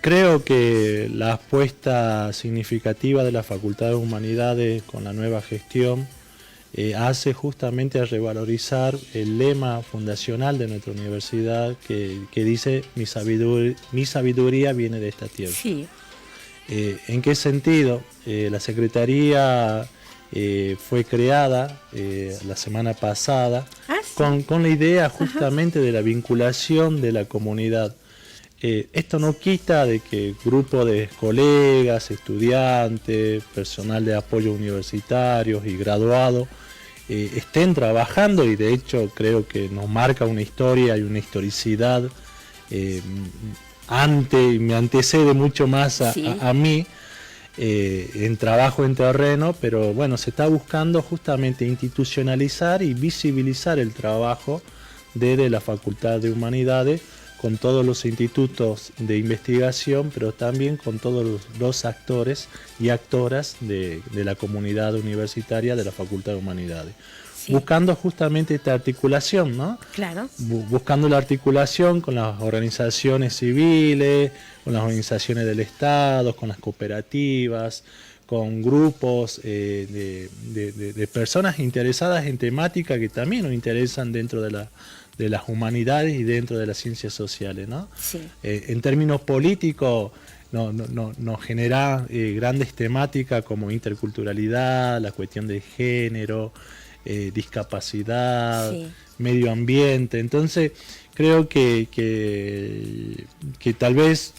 Creo que la apuesta significativa de la Facultad de Humanidades con la nueva gestión hace justamente a revalorizar el lema fundacional de nuestra universidad que dice mi sabiduría viene de esta tierra. Sí. ¿En qué sentido? La Secretaría fue creada la semana pasada con la idea justamente de la vinculación de la comunidad. Esto no quita de que grupos de colegas, estudiantes, personal de apoyo universitarios y graduados estén trabajando, y de hecho creo que nos marca una historia y una historicidad me antecede mucho más a mí en trabajo en terreno, pero bueno, se está buscando justamente institucionalizar y visibilizar el trabajo desde la Facultad de Humanidades con todos los institutos de investigación, pero también con todos los actores y actoras de la comunidad universitaria de la Facultad de Humanidades. Sí. Buscando justamente esta articulación, ¿no? Claro. Buscando la articulación con las organizaciones civiles, con las organizaciones del Estado, con las cooperativas, con grupos de personas interesadas en temáticas que también nos interesan dentro de las humanidades y dentro de las ciencias sociales, ¿no? Sí. En términos políticos nos genera grandes temáticas como interculturalidad, la cuestión de género, discapacidad, sí, medio ambiente. Entonces creo que tal vez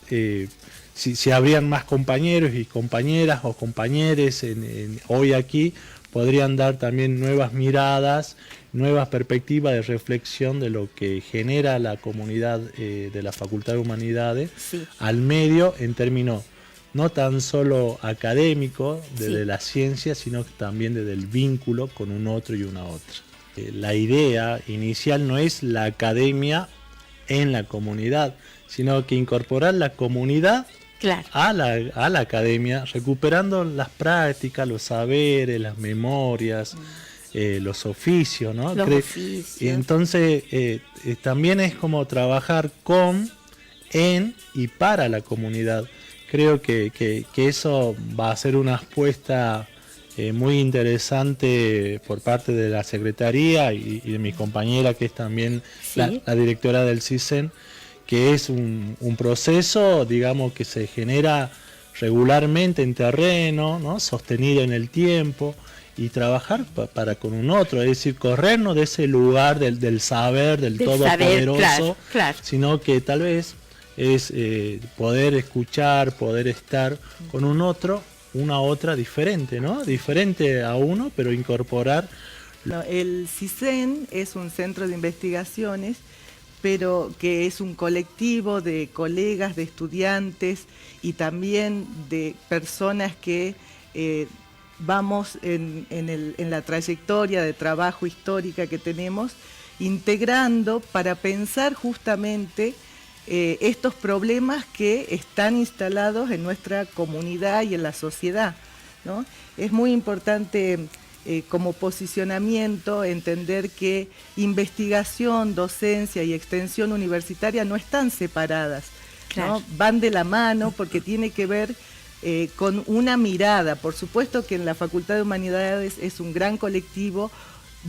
si habrían más compañeros y compañeras o compañeres hoy aquí, podrían dar también nuevas miradas, nuevas perspectivas de reflexión de lo que genera la comunidad de la Facultad de Humanidades, sí, al medio en términos no tan solo académicos desde la ciencia, sino también desde el vínculo con un otro y una otra. La idea inicial no es la academia en la comunidad, sino que incorporar la comunidad, claro, a la academia, recuperando las prácticas, los saberes, las memorias, los oficios, ¿no? Los oficios. Entonces, también es como trabajar con, en y para la comunidad. Creo que eso va a ser una apuesta muy interesante por parte de la Secretaría y de mi compañera, que es también la directora del CISEN, que es un proceso, digamos, que se genera regularmente en terreno, ¿no? Sostenido en el tiempo, y trabajar para con un otro, es decir, corrernos de ese lugar del saber, del todopoderoso, claro, claro, sino que tal vez es poder escuchar, poder estar con un otro, una otra diferente, ¿no? Diferente a uno, pero incorporar. El CISEN es un centro de investigaciones, pero que es un colectivo de colegas, de estudiantes y también de personas que vamos en la trayectoria de trabajo histórica que tenemos, integrando para pensar justamente estos problemas que están instalados en nuestra comunidad y en la sociedad, ¿no? Es muy importante como posicionamiento entender que investigación, docencia y extensión universitaria no están separadas, claro, ¿no? Van de la mano porque tiene que ver con una mirada. Por supuesto que en la Facultad de Humanidades es un gran colectivo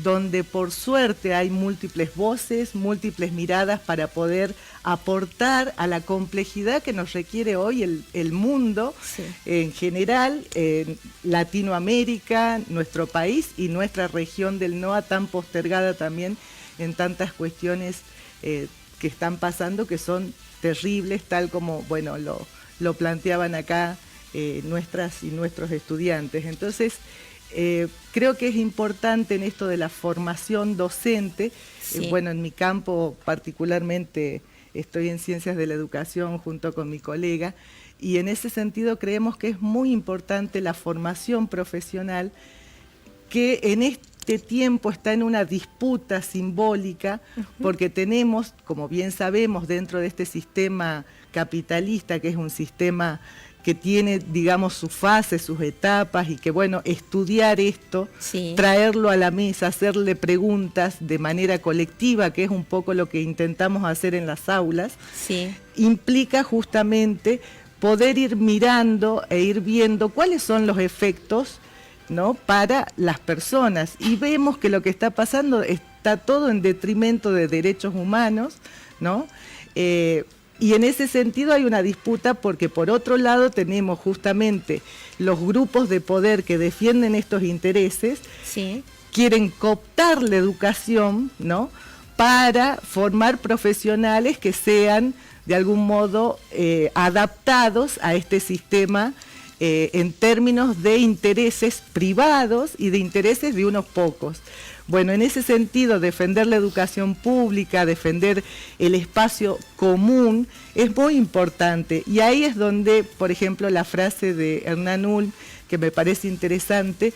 donde por suerte hay múltiples voces, múltiples miradas para poder aportar a la complejidad que nos requiere hoy el mundo, sí, en general, en Latinoamérica, nuestro país y nuestra región del NOA, tan postergada también en tantas cuestiones que están pasando, que son terribles, tal como bueno lo planteaban acá nuestras y nuestros estudiantes. Entonces, creo que es importante en esto de la formación docente, sí, bueno, en mi campo particularmente estoy en Ciencias de la Educación junto con mi colega, y en ese sentido creemos que es muy importante la formación profesional, que en este tiempo está en una disputa simbólica, porque tenemos, como bien sabemos, dentro de este sistema capitalista, que es un sistema que tiene, digamos, sus fases, sus etapas, y que, bueno, estudiar esto, sí, traerlo a la mesa, hacerle preguntas de manera colectiva, que es un poco lo que intentamos hacer en las aulas, sí, implica justamente poder ir mirando e ir viendo cuáles son los efectos, ¿no?, para las personas. Y vemos que lo que está pasando está todo en detrimento de derechos humanos, ¿no? Y en ese sentido hay una disputa porque por otro lado tenemos justamente los grupos de poder que defienden estos intereses, Sí. quieren cooptar la educación, ¿no?, para formar profesionales que sean de algún modo adaptados a este sistema en términos de intereses privados y de intereses de unos pocos. Bueno, en ese sentido, defender la educación pública, defender el espacio común, es muy importante. Y ahí es donde, por ejemplo, la frase de Hernán Ulm, que me parece interesante,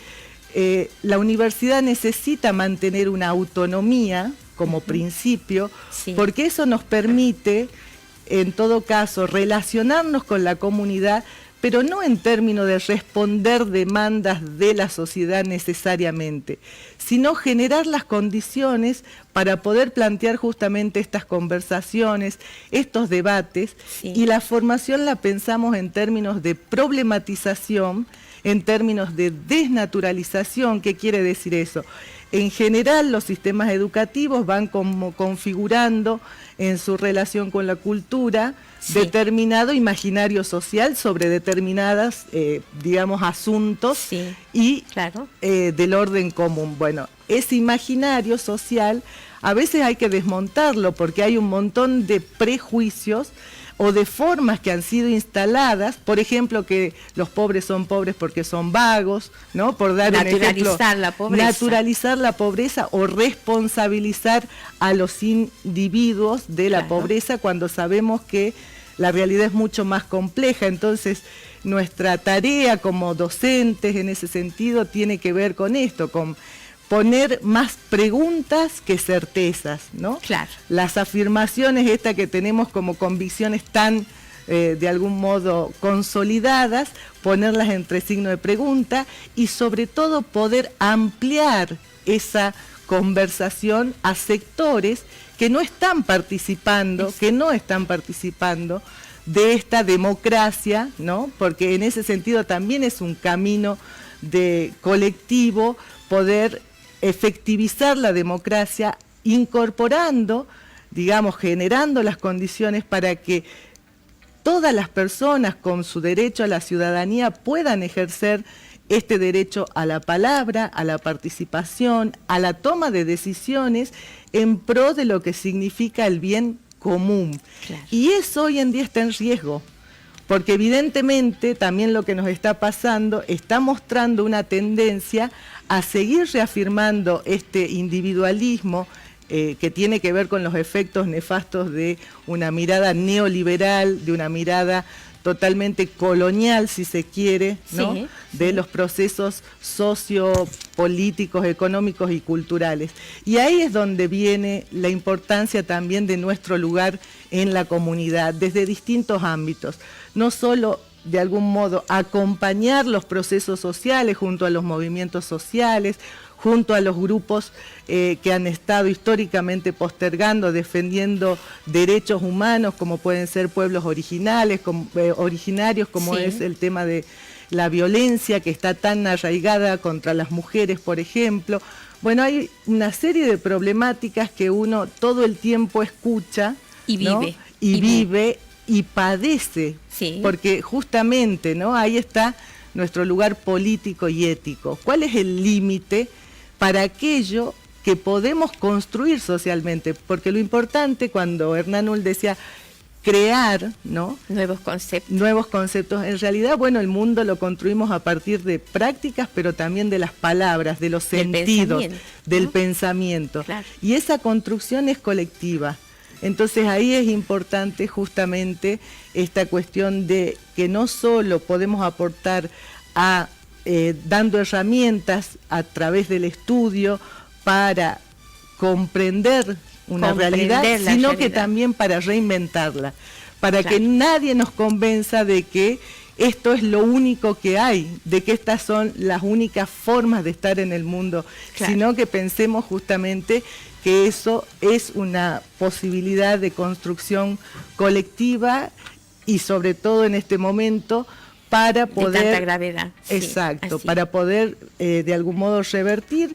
la universidad necesita mantener una autonomía como principio, Sí. porque eso nos permite, en todo caso, relacionarnos con la comunidad, pero no en términos de responder demandas de la sociedad necesariamente, sino generar las condiciones para poder plantear justamente estas conversaciones, estos debates, Sí. y la formación la pensamos en términos de problematización, en términos de desnaturalización. ¿Qué quiere decir eso? En general, los sistemas educativos van como configurando en su relación con la cultura Sí. determinado imaginario social sobre determinadas, digamos, asuntos Sí. y Claro. del orden común. Bueno, ese imaginario social a veces hay que desmontarlo porque hay un montón de prejuicios o de formas que han sido instaladas, por ejemplo, que los pobres son pobres porque son vagos, ¿no? Por dar un ejemplo. Naturalizar la pobreza. Naturalizar la pobreza o responsabilizar a los individuos de la Claro. pobreza cuando sabemos que la realidad es mucho más compleja. Entonces, nuestra tarea como docentes en ese sentido tiene que ver con esto, con poner más preguntas que certezas, ¿no? Claro. Las afirmaciones estas que tenemos como convicciones tan, de algún modo, consolidadas, ponerlas entre signo de pregunta y sobre todo poder ampliar esa conversación a sectores que no están participando, de esta democracia, ¿no? Porque en ese sentido también es un camino de colectivo poder efectivizar la democracia incorporando, digamos, generando las condiciones para que todas las personas con su derecho a la ciudadanía puedan ejercer este derecho a la palabra, a la participación, a la toma de decisiones en pro de lo que significa el bien común. Claro. Y eso hoy en día está en riesgo, porque evidentemente también lo que nos está pasando está mostrando una tendencia a seguir reafirmando este individualismo que tiene que ver con los efectos nefastos de una mirada neoliberal, de una mirada totalmente colonial, si se quiere, ¿no? Sí, De los procesos sociopolíticos, económicos y culturales. Y ahí es donde viene la importancia también de nuestro lugar en la comunidad, desde distintos ámbitos. No solo, de algún modo, acompañar los procesos sociales junto a los movimientos sociales, junto a los grupos que han estado históricamente postergando, defendiendo derechos humanos, como pueden ser pueblos originarios, como Sí. es el tema de la violencia que está tan arraigada contra las mujeres, por ejemplo. Bueno, hay una serie de problemáticas que uno todo el tiempo escucha, Y ¿no? vive. y vive y padece, Sí. porque justamente, ¿no?, ahí está nuestro lugar político y ético. ¿Cuál es el límite para aquello que podemos construir socialmente? Porque lo importante, cuando Hernán Ulm decía crear, ¿no?, Nuevos conceptos. nuevos conceptos, en realidad, bueno, el mundo lo construimos a partir de prácticas, pero también de las palabras, de los Del sentidos, pensamiento, del ¿no? pensamiento. Claro. Y esa construcción es colectiva. Entonces ahí es importante justamente esta cuestión de que no solo podemos aportar a dando herramientas a través del estudio para comprender una realidad, La sino que realidad. también para reinventarla, para Claro. que nadie nos convenza de que esto es lo único que hay, de que estas son las únicas formas de estar en el mundo, Claro. sino que pensemos justamente que eso es una posibilidad de construcción colectiva y sobre todo en este momento para poder... De tanta gravedad. Exacto, sí, para poder de algún modo revertir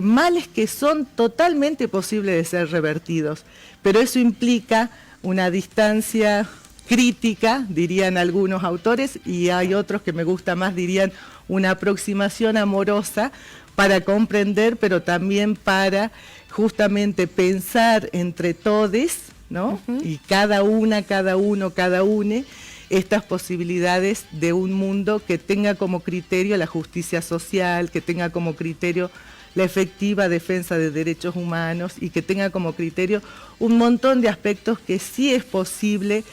males que son totalmente posibles de ser revertidos. Pero eso implica una distancia crítica, dirían algunos autores, y hay otros que me gusta más, dirían una aproximación amorosa para comprender, pero también para justamente pensar entre todes, ¿no? Y cada una, cada uno, cada une, estas posibilidades de un mundo que tenga como criterio la justicia social, que tenga como criterio la efectiva defensa de derechos humanos y que tenga como criterio un montón de aspectos que sí es posible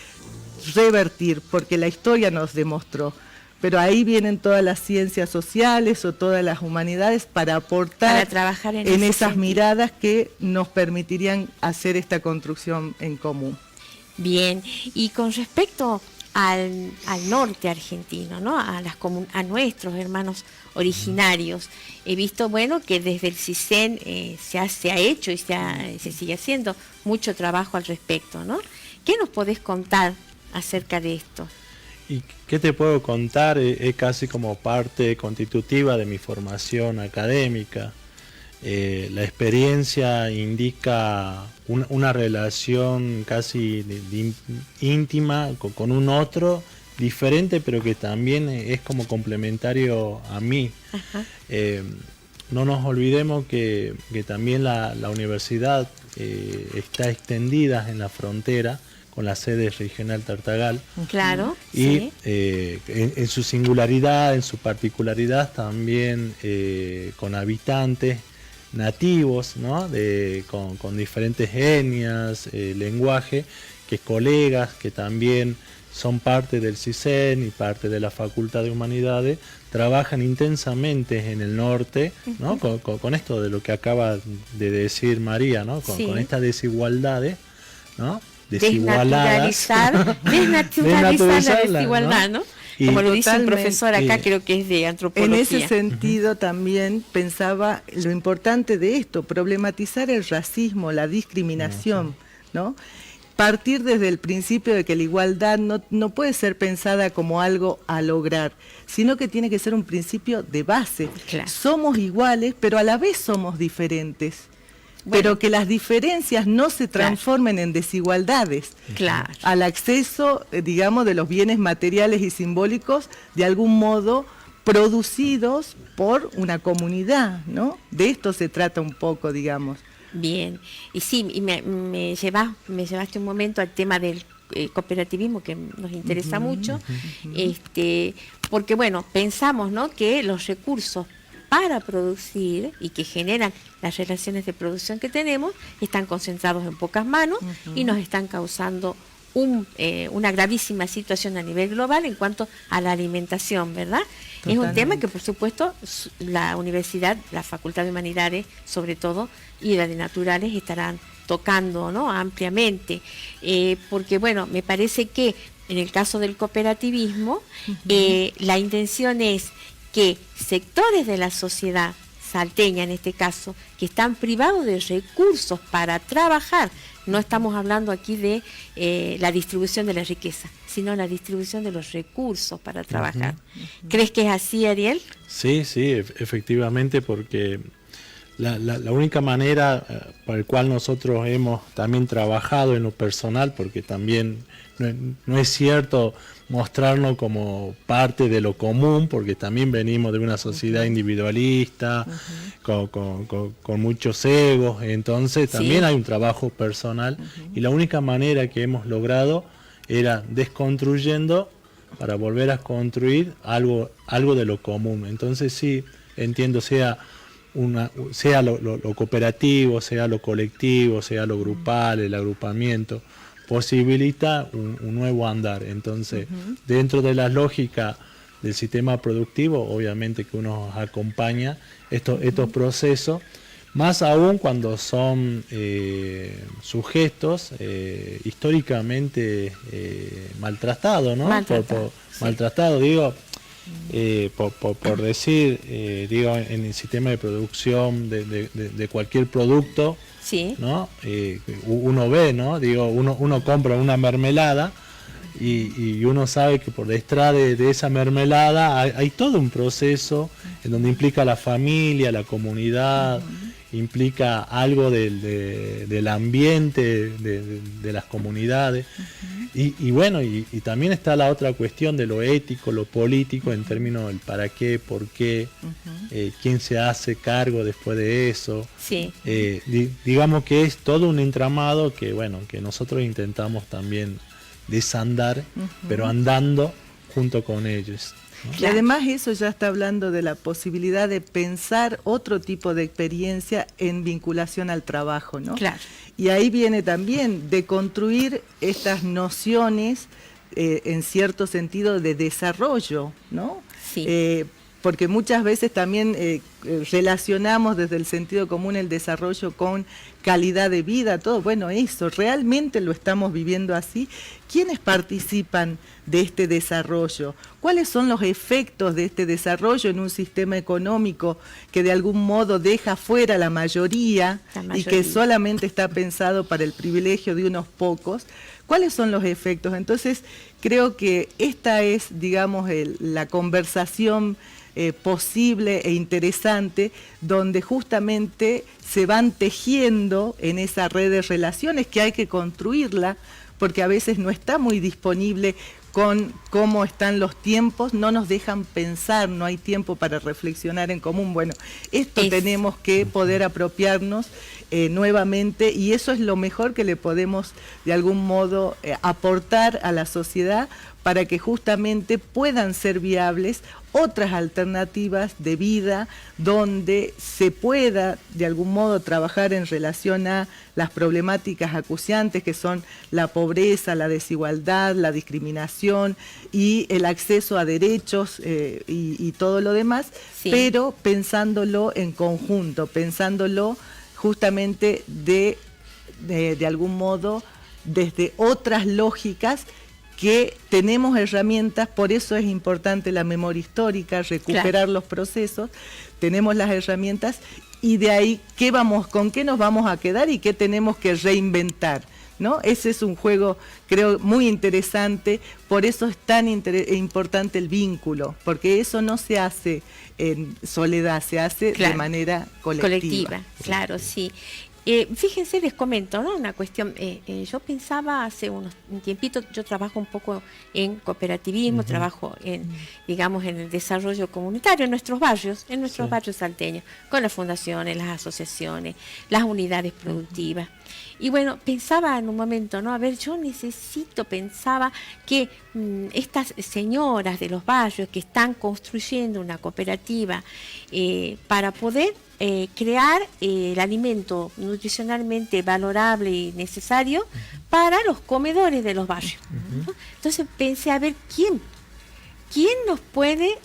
revertir, porque la historia nos demostró. Pero ahí vienen todas las ciencias sociales o todas las humanidades para aportar para trabajar en esas sentido. miradas que nos permitirían hacer esta construcción en común. Bien, y con respecto al norte argentino, ¿no? A nuestros hermanos originarios, he visto, bueno, que desde el CISEN se ha hecho y se sigue haciendo mucho trabajo al respecto, ¿no? ¿Qué nos podés contar acerca de esto? ¿Y qué te puedo contar? Es casi como parte constitutiva de mi formación académica. La experiencia indica una relación casi íntima con un otro, diferente, pero que también es como complementario a mí. No nos olvidemos que también la universidad está extendida en la frontera, con la sede regional Tartagal. Claro. Y sí. En su singularidad, en su particularidad, también con habitantes nativos, ¿no? Con diferentes etnias, lenguaje, que colegas que también son parte del CISEN y parte de la Facultad de Humanidades, trabajan intensamente en el norte, ¿no? Con esto de lo que acaba de decir María, ¿no? Con estas desigualdades, ¿no? Desnaturalizar la desigualdad, ¿no? Como lo dice un profesor acá, creo que es de antropología. En ese sentido también pensaba lo importante de esto, problematizar el racismo, la discriminación, ¿no? Partir desde el principio de que la igualdad no puede ser pensada como algo a lograr, sino que tiene que ser un principio de base. Claro. Somos iguales, pero a la vez somos diferentes. Bueno, pero que las diferencias no se transformen en desigualdades. Claro. Al acceso, digamos, de los bienes materiales y simbólicos, de algún modo producidos por una comunidad, ¿no? De esto se trata un poco, digamos. Bien, y sí, y me llevaste un momento al tema del cooperativismo, que nos interesa mucho, porque bueno, pensamos, ¿no?, que los recursos para producir y que generan las relaciones de producción que tenemos están concentrados en pocas manos y nos están causando una gravísima situación a nivel global en cuanto a la alimentación, ¿verdad? Totalmente. Es un tema que, por supuesto, la universidad, la Facultad de Humanidades, sobre todo, y la de Naturales estarán tocando, ¿no?, ampliamente, porque, bueno, me parece que en el caso del cooperativismo, la intención es que sectores de la sociedad salteña, en este caso, que están privados de recursos para trabajar, no estamos hablando aquí de la distribución de la riqueza, sino la distribución de los recursos para trabajar. ¿Crees que es así, Ariel? Sí, efectivamente, porque la única manera por la cual nosotros hemos también trabajado en lo personal, porque también no es cierto mostrarnos como parte de lo común, porque también venimos de una sociedad individualista, con muchos egos, entonces también hay un trabajo personal, y la única manera que hemos logrado era desconstruyendo para volver a construir algo de lo común. Entonces sí, entiendo, sea lo cooperativo, sea lo colectivo, sea lo grupal, el agrupamiento, posibilita un nuevo andar. Entonces, dentro de la lógica del sistema productivo, obviamente que uno acompaña estos procesos, más aún cuando son sujetos históricamente maltratados, ¿no? Maltratados, digo, por decir, digo, en el sistema de producción de cualquier producto, ¿no? Uno ve, ¿no? Digo, uno compra una mermelada y uno sabe que por detrás de esa mermelada hay todo un proceso en donde implica la familia, la comunidad, implica algo del ambiente de las comunidades. Y bueno, y también está la otra cuestión de lo ético, lo político, en términos del para qué, por qué, quién se hace cargo después de eso. Sí. Digamos que es todo un entramado que, bueno, que nosotros intentamos también desandar, pero andando junto con ellos, ¿no? Y además eso ya está hablando de la posibilidad de pensar otro tipo de experiencia en vinculación al trabajo, ¿no? Claro. Y ahí viene también de construir estas nociones, en cierto sentido, de desarrollo, ¿no? Sí. Porque muchas veces también relacionamos desde el sentido común el desarrollo con calidad de vida, todo. Bueno, eso, ¿realmente lo estamos viviendo así? ¿Quiénes participan de este desarrollo? ¿Cuáles son los efectos de este desarrollo en un sistema económico que de algún modo deja fuera la mayoría y que solamente está pensado para el privilegio de unos pocos? ¿Cuáles son los efectos? Entonces, creo que esta es, digamos, la conversación posible e interesante, donde justamente se van tejiendo en esa red de relaciones que hay que construirla, porque a veces no está muy disponible con cómo están los tiempos, no nos dejan pensar, no hay tiempo para reflexionar en común. Bueno, esto tenemos que poder apropiarnos nuevamente, y eso es lo mejor que le podemos de algún modo aportar a la sociedad para que justamente puedan ser viables otras alternativas de vida donde se pueda de algún modo trabajar en relación a las problemáticas acuciantes que son la pobreza, la desigualdad, la discriminación y el acceso a derechos y todo lo demás, pero pensándolo en conjunto, pensándolo justamente de algún modo desde otras lógicas, que tenemos herramientas. Por eso es importante la memoria histórica, recuperar los procesos, tenemos las herramientas, y de ahí con qué nos vamos a quedar y qué tenemos que reinventar, ¿no? Ese es un juego, creo, muy interesante. Por eso es tan importante el vínculo, porque eso no se hace en soledad, se hace de manera colectiva. Claro, sí. Fíjense, les comento, ¿no? Una cuestión, yo pensaba hace un tiempito, yo trabajo un poco en cooperativismo, trabajo digamos, en el desarrollo comunitario en nuestros barrios salteños, con las fundaciones, las asociaciones, las unidades productivas. Y bueno, pensaba en un momento, ¿no? A ver, pensaba que estas señoras de los barrios que están construyendo una cooperativa para poder crear el alimento nutricionalmente valorable y necesario para los comedores de los barrios, ¿no? Entonces pensé, a ver, ¿quién nos puede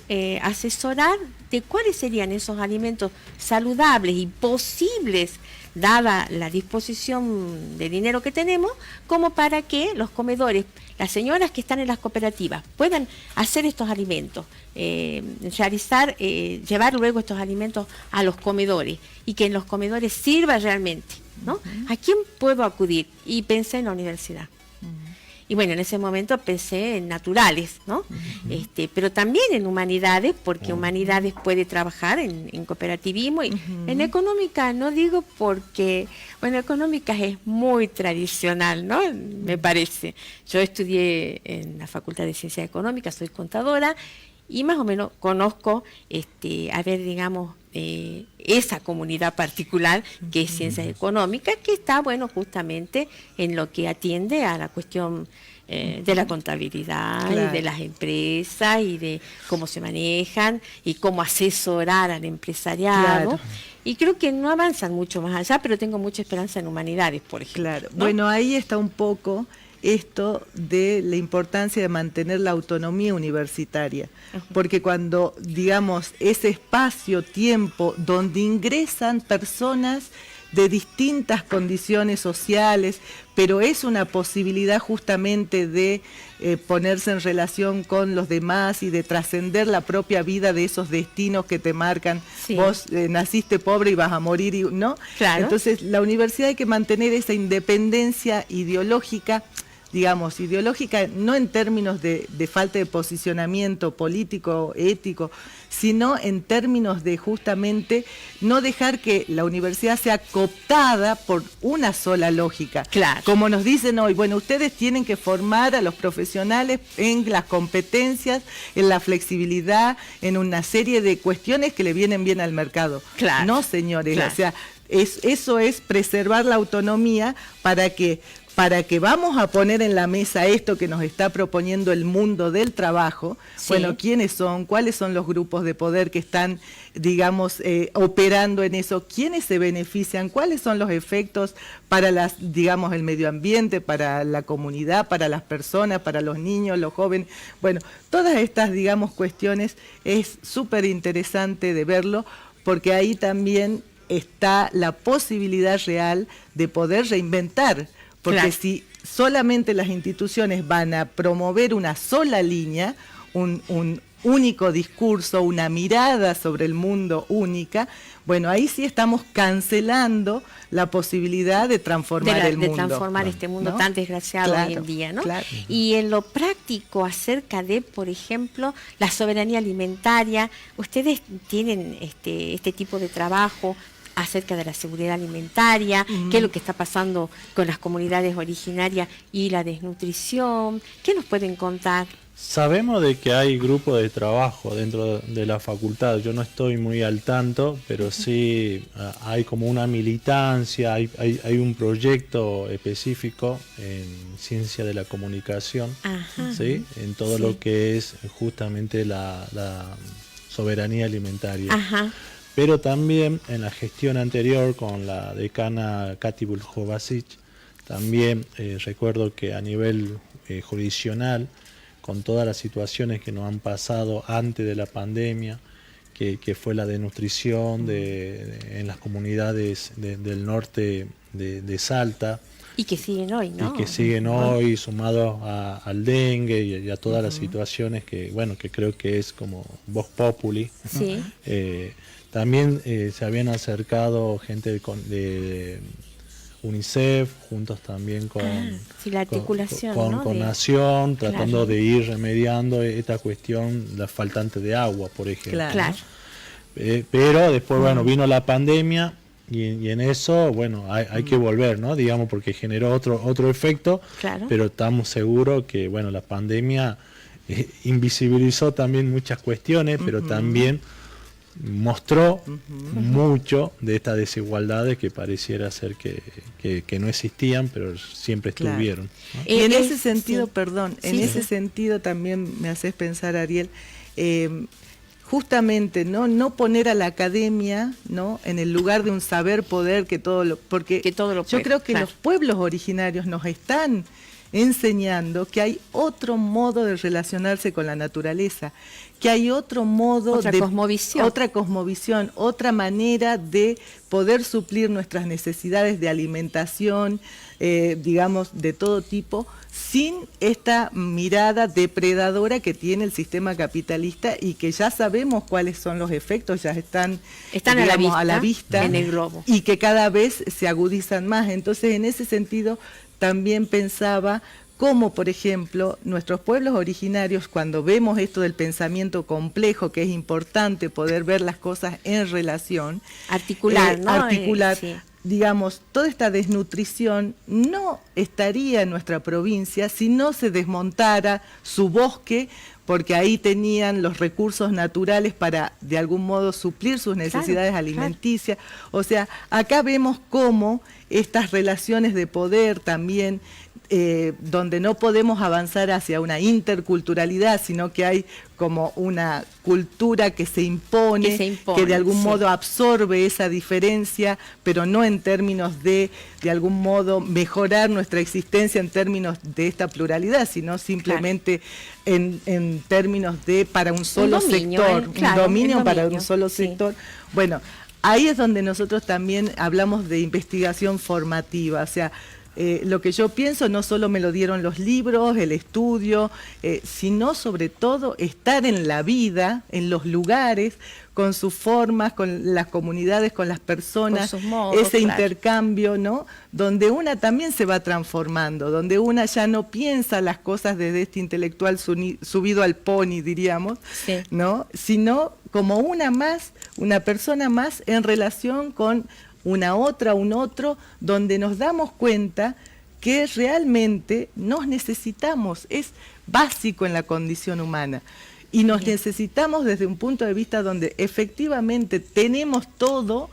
asesorar de cuáles serían esos alimentos saludables y posibles, dada la disposición de dinero que tenemos, como para que los comedores, las señoras que están en las cooperativas, puedan hacer estos alimentos, llevar luego estos alimentos a los comedores y que en los comedores sirva realmente, ¿no? ¿A quién puedo acudir? Y pensé en la universidad. Y bueno, en ese momento pensé en naturales, ¿no? Pero también en humanidades, porque humanidades puede trabajar en cooperativismo y en económica, no digo porque, bueno, económica es muy tradicional, ¿no? Me parece. Yo estudié en la Facultad de Ciencias Económicas, soy contadora y más o menos conozco, digamos, esa comunidad particular que es Ciencias Económicas, que está, bueno, justamente en lo que atiende a la cuestión de la contabilidad y de las empresas y de cómo se manejan y cómo asesorar al empresariado. Y creo que no avanzan mucho más allá, pero tengo mucha esperanza en humanidades, por ejemplo, ¿no? Bueno, ahí está un poco esto de la importancia de mantener la autonomía universitaria, porque cuando, digamos, ese espacio, tiempo, donde ingresan personas de distintas condiciones sociales, pero es una posibilidad justamente de ponerse en relación con los demás y de trascender la propia vida de esos destinos que te marcan. Vos naciste pobre y vas a morir, ¿no? Entonces la universidad hay que mantener esa independencia ideológica digamos, ideológica, no en términos de falta de posicionamiento político, ético, sino en términos de justamente no dejar que la universidad sea cooptada por una sola lógica. Claro. Como nos dicen hoy, bueno, ustedes tienen que formar a los profesionales en las competencias, en la flexibilidad, en una serie de cuestiones que le vienen bien al mercado. Claro. No, señores, Claro. o sea, eso es preservar la autonomía para que vamos a poner en la mesa esto que nos está proponiendo el mundo del trabajo. Sí. Bueno, ¿quiénes son? ¿Cuáles son los grupos de poder que están, digamos, operando en eso? ¿Quiénes se benefician? ¿Cuáles son los efectos para digamos, el medio ambiente, para la comunidad, para las personas, para los niños, los jóvenes? Bueno, todas estas, digamos, cuestiones es súper interesante de verlo, porque ahí también está la posibilidad real de poder reinventar. Porque claro. si solamente las instituciones van a promover una sola línea, un único discurso, una mirada sobre el mundo única, bueno, ahí sí estamos cancelando la posibilidad de transformar el mundo. De transformar este mundo, ¿no?, tan desgraciado claro, hoy en día, ¿no? Claro. Y en lo práctico acerca de, por ejemplo, la soberanía alimentaria, ustedes tienen este tipo de trabajo acerca de la seguridad alimentaria, qué es lo que está pasando con las comunidades originarias y la desnutrición. ¿Qué nos pueden contar? Sabemos de que hay grupos de trabajo dentro de la facultad. Yo no estoy muy al tanto, pero sí hay como una militancia, hay un proyecto específico en ciencia de la comunicación, Ajá. ¿sí?, en todo lo que es justamente la soberanía alimentaria. Ajá. Pero también en la gestión anterior con la decana Kati Buljovasic, también recuerdo que a nivel jurisdiccional, con todas las situaciones que nos han pasado antes de la pandemia, que fue la desnutrición en las comunidades del norte de Salta, Y que siguen hoy, ¿no? y que siguen hoy, sumados al dengue y a todas las situaciones que, bueno, que creo que es como vox populi. Sí. También se habían acercado gente de UNICEF, juntos también con, sí, la articulación, ¿no?, con de Nación, tratando claro. de ir remediando esta cuestión, la faltante de agua, por ejemplo. Claro. Pero después, bueno, vino la pandemia y en eso, bueno, hay que volver, ¿no? Digamos, porque generó otro efecto, Claro. pero estamos seguros que, bueno, la pandemia invisibilizó también muchas cuestiones, pero también mostró mucho de estas desigualdades que pareciera ser que no existían, pero siempre Claro. estuvieron, ¿no? Y en ese sentido, sí. perdón, en Sí, ese sí. sentido también me haces pensar, Ariel, justamente no poner a la academia, ¿no?, en el lugar de un saber poder porque Que todo lo yo puede, creo que claro. los pueblos originarios nos están enseñando que hay otro modo de relacionarse con la naturaleza, que hay otro modo Otra cosmovisión, otra manera de poder suplir nuestras necesidades de alimentación, digamos, de todo tipo, sin esta mirada depredadora que tiene el sistema capitalista y que ya sabemos cuáles son los efectos, ya están digamos, a la vista en el globo. y que cada vez se agudizan más. Entonces, en ese sentido, también pensaba cómo, por ejemplo, nuestros pueblos originarios, cuando vemos esto del pensamiento complejo, que es importante poder ver las cosas en relación, Articular, ¿no? Articular, Sí. digamos, toda esta desnutrición no estaría en nuestra provincia si no se desmontara su bosque, porque ahí tenían los recursos naturales para, de algún modo, suplir sus necesidades alimenticias. O sea, acá vemos cómo estas relaciones de poder también, donde no podemos avanzar hacia una interculturalidad, sino que hay como una cultura que se impone, que de algún modo absorbe esa diferencia, pero no en términos de algún modo mejorar nuestra existencia en términos de esta pluralidad, sino simplemente en términos de para un solo sector, un dominio para un solo sector. Bueno, ahí es donde nosotros también hablamos de investigación formativa, o sea, lo que yo pienso no solo me lo dieron los libros, el estudio, sino sobre todo estar en la vida, en los lugares, con sus formas, con las comunidades, con las personas, con sus modos, ese claro. intercambio, ¿no? Donde una también se va transformando, donde una ya no piensa las cosas desde este intelectual subido al pony, diríamos, Sí. ¿no? Sino como una más, una persona más en relación con una otra, un otro, donde nos damos cuenta que realmente nos necesitamos, es básico en la condición humana. Y nos necesitamos desde un punto de vista donde efectivamente tenemos todo,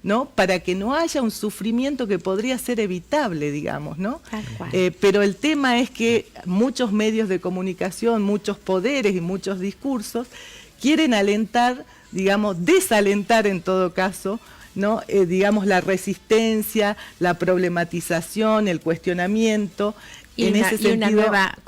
¿no? Para que no haya un sufrimiento que podría ser evitable, digamos, ¿no? Tal cual. Pero el tema es que muchos medios de comunicación, muchos poderes y muchos discursos quieren alentar, digamos, desalentar en todo caso, ¿no? Digamos, la resistencia, la problematización, el cuestionamiento, en ese sentido,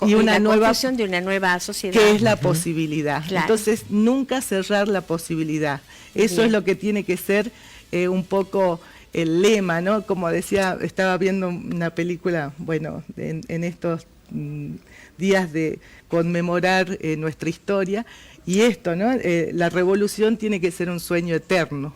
y una nueva construcción de una nueva sociedad. Que es la posibilidad. Claro. Entonces, nunca cerrar la posibilidad. Eso Bien. es lo que tiene que ser un poco el lema, ¿no? Como decía, estaba viendo una película, bueno, en estos días de conmemorar nuestra historia, y esto, ¿no? La revolución tiene que ser un sueño eterno.